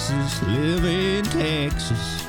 Texas, live in Texas.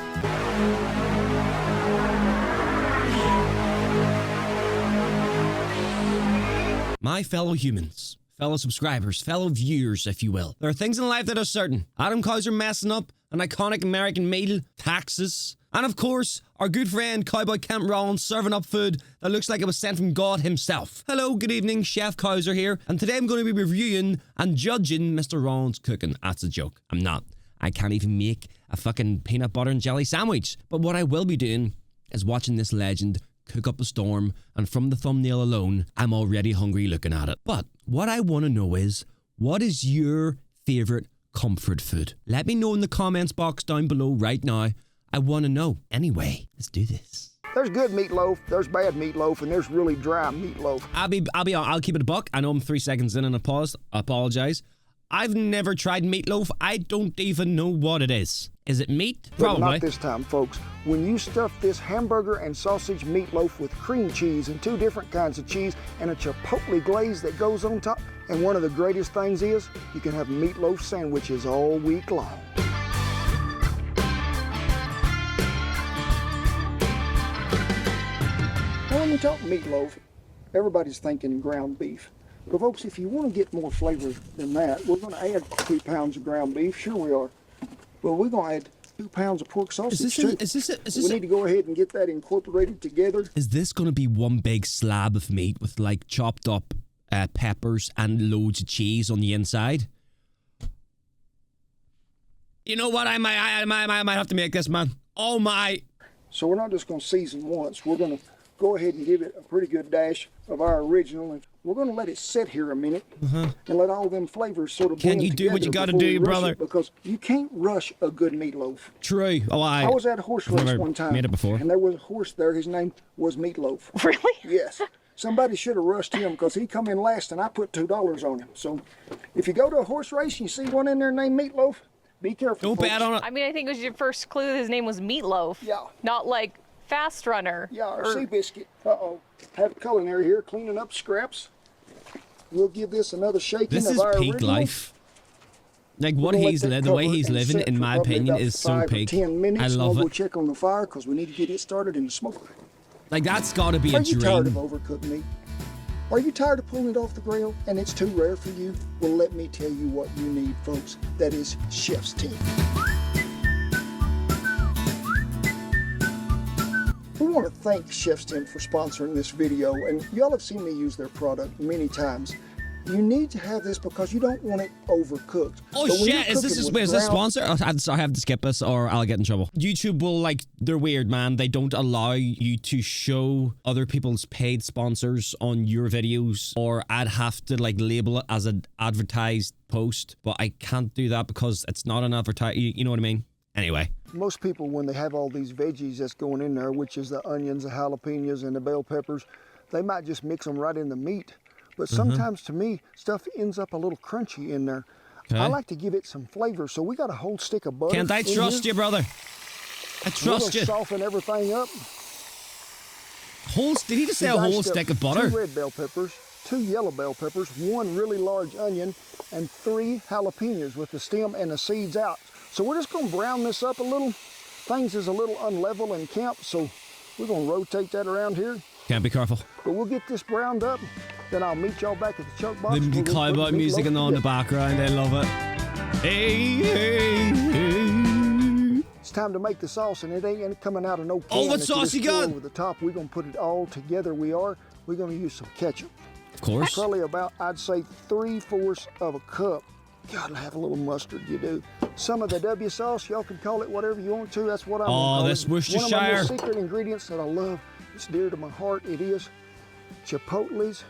My fellow humans, fellow subscribers, fellow viewers, if you will. There are things in life that are certain. Adam Couser messing up an iconic American meal, taxes. And of course, our good friend Cowboy Rollins serving up food that looks like it was sent from God himself. Hello, good evening, Chef Couser here. And today I'm going to be reviewing and judging Mr. Rollins' cooking. That's a joke. I'm not. I can't even make a fucking peanut butter and jelly sandwich. But what I will be doing is watching this legend cook up a storm, and from the thumbnail alone, I'm already hungry looking at it. But what I want to know is, what is your favorite comfort food? Let me know in the comments box down below right now. I want to know. Anyway, let's do this. There's good meatloaf, there's bad meatloaf, and there's really dry meatloaf. I'll keep it a buck. I know I'm 3 seconds in and apologize. I've never tried meatloaf. I don't even know what it is. Is it meat? Probably. But not this time, folks. When you stuff this hamburger and sausage meatloaf with cream cheese and 2 different kinds of cheese and a chipotle glaze that goes on top, and one of the greatest things is you can have meatloaf sandwiches all week long. Now, when we talk meatloaf, everybody's thinking ground beef. But folks, if you want to get more flavor than that, we're going to add 2 pounds of ground beef. Sure we are. Well, we're going to add 2 pounds of pork sausage too. We need to go ahead and get that incorporated together. Is this going to be one big slab of meat with like chopped up peppers and loads of cheese on the inside? You know what? I might have to make this, man. Oh my! So we're not just going to season once. We're going to go ahead and give it a pretty good dash of our original, and we're going to let it sit here a minute and let all them flavors sort of blend together. Can't you do what you got to do, brother? Because you can't rush a good meatloaf. True. Oh, I was at a horse race one time. Made it before. And there was a horse there. His name was Meatloaf. Really? Yes. Somebody should have rushed him because he come in last, and I put $2 on him. So if you go to a horse race and you see one in there named Meatloaf, be careful. Don't bet on it. I mean, I think it was your first clue. His name was Meatloaf. Yeah. Not like Fast Runner. Yeah, or Seabiscuit. Uh-oh. Have culinary here, cleaning up scraps. We'll give this another shaking This of is our peak original. life. Like what he's lived, the way he's living, in my opinion, is so peak. 10 minutes, I love we'll it. go check on the fire because we need to get it started in the smoker. Like that's got to be a Are you tired of dream. overcooked meat? Are you tired of pulling it off the grill and it's too rare for you? Well, let me tell you what you need, folks. That is Chef's Team. We want to thank Chef's Team for sponsoring this video, and y'all have seen me use their product many times. You need to have this because you don't want it overcooked. Oh But when shit, you're is this cooking with a ground- sponsor? I have to skip this or I'll get in trouble. YouTube will they're weird, man. They don't allow you to show other people's paid sponsors on your videos, or I'd have to label it as an advertised post, but I can't do that because it's not an advertise. You know what I mean? Anyway. Most people, when they have all these veggies that's going in there, which is the onions, the jalapenos, and the bell peppers, they might just mix them right in the meat. But sometimes, to me, stuff ends up a little crunchy in there. Okay. I like to give it some flavor, so we got a whole stick of butter. Can't I trust you, brother? I trust you. Soften everything up. Did he just say a whole stick of butter? 2 red bell peppers, 2 yellow bell peppers, 1 really large onion, and 3 jalapenos with the stem and the seeds out. So we're just going to brown this up a little. Things is a little unlevel in camp, so we're going to rotate that around here. Can't be careful. But we'll get this browned up, then I'll meet y'all back at the chuck box. The cowboy music and on the background, I love it. Hey, hey, hey. It's time to make the sauce, and it ain't coming out of no can. Oh, what that sauce just you got? pour over the top. We're going to put it all together. We're going to use some ketchup. Of course. Probably about, I'd say, 3/4 of a cup. Gotta have a little mustard, you do. Some of the W sauce, y'all can call it whatever you want to. That's what I'm gonna call this it. One of my Worcestershire. most secret ingredients that I love, it's dear to my heart, it is chipotles,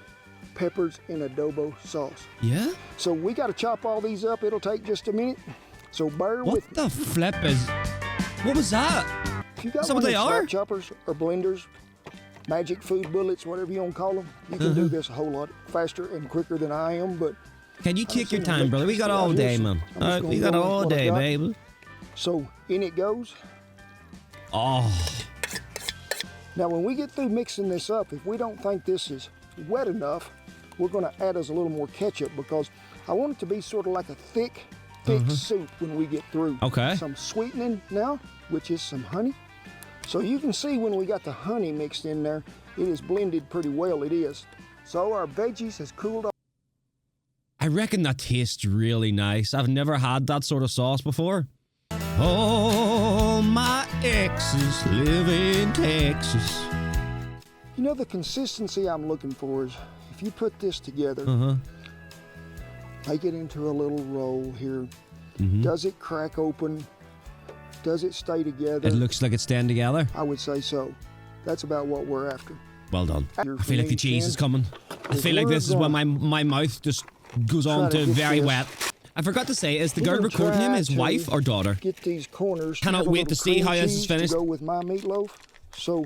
peppers, and adobo sauce. Yeah? So we gotta chop all these up. It'll take just a minute. So bear What with me. the flip is... What was that? If you got Is that one what of they these are? snack choppers or blenders, magic food bullets, whatever you want to call them, you can do this a whole lot faster and quicker than I am, but Can you take your just gonna time, let brother? We this got out all here, day, so man. I'm just gonna We got go with all what I day, got. baby. so in it goes. Oh, Now when we get through mixing this up, if we don't think this is wet enough, we're going to add us a little more ketchup because I want it to be sort of like a thick thick soup when we get through. Okay. Some sweetening now, which is some honey. So you can see when we got the honey mixed in there, it is blended pretty well, it is. So our veggies has cooled off. I reckon that tastes really nice. I've never had that sort of sauce before. All my exes live in Texas. You know, the consistency I'm looking for is if you put this together, make it into a little roll here. Does it crack open? Does it stay together? It looks like it's staying together. I would say so. That's about what we're after. Well done. I Here feel for like the me, cheese Ken, is coming. I feel like we're this is when my mouth just goes on to to get very this. wet. I forgot to say, is the We're girl gonna recording him try his to wife or daughter? Get these corners. Cannot have a wait little to see cream how this is cheese finished. To go with my meatloaf. So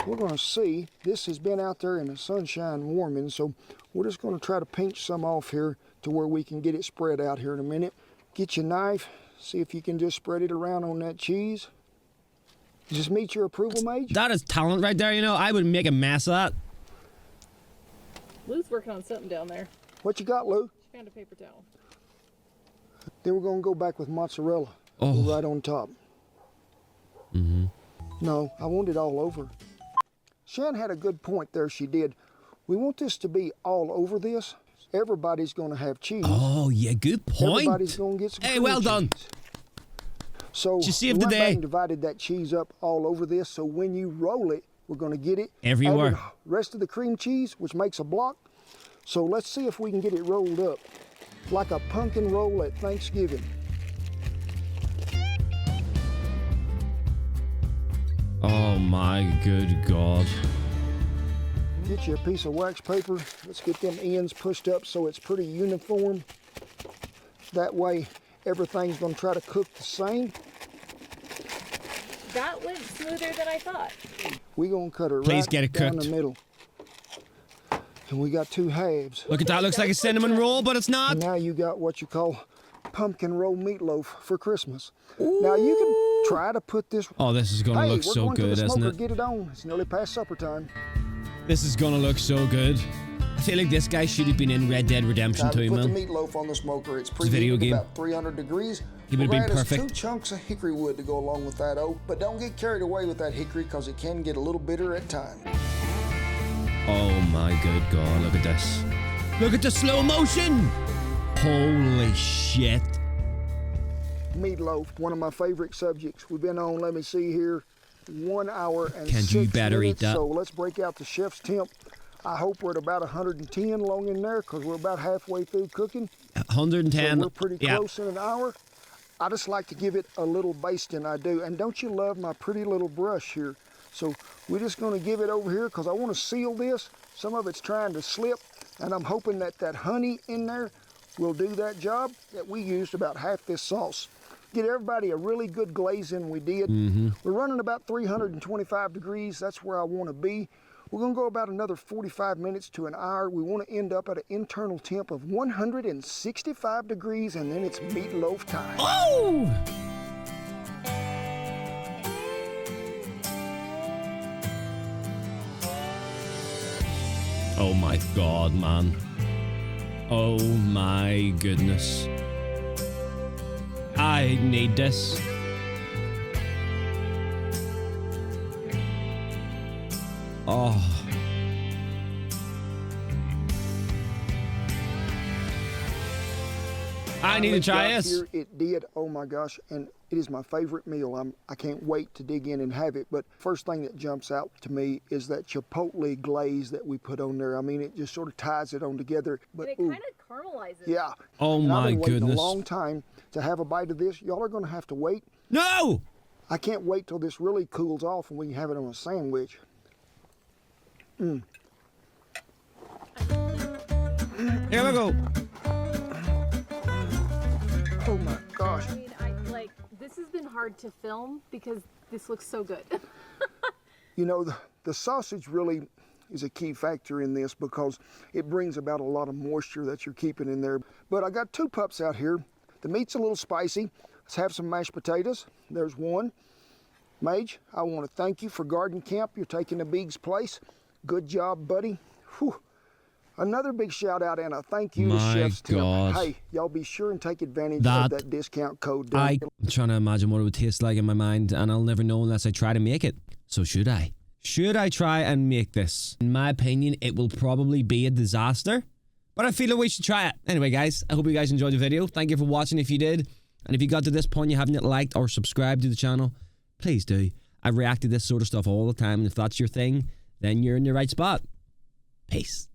we're going to see. This has been out there in the sunshine warming, so we're just going to try to pinch some off here to where we can get it spread out here in a minute. Get your knife. See if you can just spread it around on that cheese. Does this meet your approval, Mage? That is talent right there, you know. I would make a mess of that. Lou's working on something down there. What you got, Lou? She found a paper towel. Then we're going to go back with mozzarella. Oh. Right on top. No, I want it all over. Shan had a good point there, she did. We want this to be all over this. Everybody's going to have cheese. Oh, yeah, good point. Everybody's going to get some Hey, cream well done. cheese. So Did you see we if went back today- and divided that cheese up all over this, so when you roll it, we're going to get it Everywhere. add the rest of the cream cheese, which makes a block. So let's see if we can get it rolled up like a pumpkin roll at Thanksgiving. Oh, my good God. Get you a piece of wax paper. Let's get them ends pushed up so it's pretty uniform. That way, everything's going to try to cook the same. That went smoother than I thought. We're going to cut her Please right get it down cooked. the middle. And we got two halves. Look at that. Looks like a cinnamon roll, but it's not. And now you got what you call pumpkin roll meatloaf for Christmas. Now you can try to put this. Oh, this is going to Hey, look we're so going to good, the isn't smoker. it? Get it on. It's nearly past supper time. This is going to look so good. I feel like this guy should have been in Red Dead Redemption Time to 2, put man. the meatloaf on the smoker. It's a video preheated game. about 300 degrees. He would have We're been gonna add us perfect. 2 chunks of hickory wood to go along with that oak, but don't get carried away with that hickory because it can get a little bitter at times. Oh my good God, look at this. Look at the slow motion. Holy shit. Meatloaf, one of my favorite subjects. We've been on, let me see here, 1 hour and Ken, 6 you better eat minutes. that. So let's break out the chef's temp. I hope we're at about 110 long in there because we're about halfway through cooking. 110. So we're pretty yeah. close in an hour. I just like to give it a little basting, I do. And don't you love my pretty little brush here? So we're just gonna give it over here because I wanna seal this. Some of it's trying to slip, and I'm hoping that that honey in there will do that job. That we used about half this sauce. Get everybody a really good glazing we did. We're running about 325 degrees. That's where I wanna be. We're gonna go about another 45 minutes to an hour. We wanna end up at an internal temp of 165 degrees, and then it's meatloaf time. Oh! Oh my God, man. Oh my goodness. I need this. Oh. I need to try Got this. Here, it did. Oh my gosh, and it is my favorite meal. I can't wait to dig in and have it. But first thing that jumps out to me is that chipotle glaze that we put on there. I mean, it just sort of ties it on together. But And it ooh, kind of caramelizes. yeah. Oh And I've my been waiting goodness. a long time to have a bite of this. Y'all are going to have to wait. No! I can't wait till this really cools off and we can have it on a sandwich. Here we go. Oh my gosh. I mean, this has been hard to film because this looks so good. You know, the sausage really is a key factor in this because it brings about a lot of moisture that you're keeping in there. But I got 2 pups out here. The meat's a little spicy. Let's have some mashed potatoes. There's one. Mage, I want to thank you for garden camp. You're taking the Big's place. Good job, buddy. Whew. Another big shout out and a thank you to My Chef's Tip. God. Hey, y'all be sure and take advantage That- of that discount code. I'm trying to imagine what it would taste like in my mind, and I'll never know unless I try to make it. So should I? Should I try and make this? In my opinion, it will probably be a disaster, but I feel like we should try it. Anyway, guys, I hope you guys enjoyed the video. Thank you for watching if you did. And if you got to this point, you haven't yet liked or subscribed to the channel, please do. I react to this sort of stuff all the time, and if that's your thing, then you're in the right spot. Peace.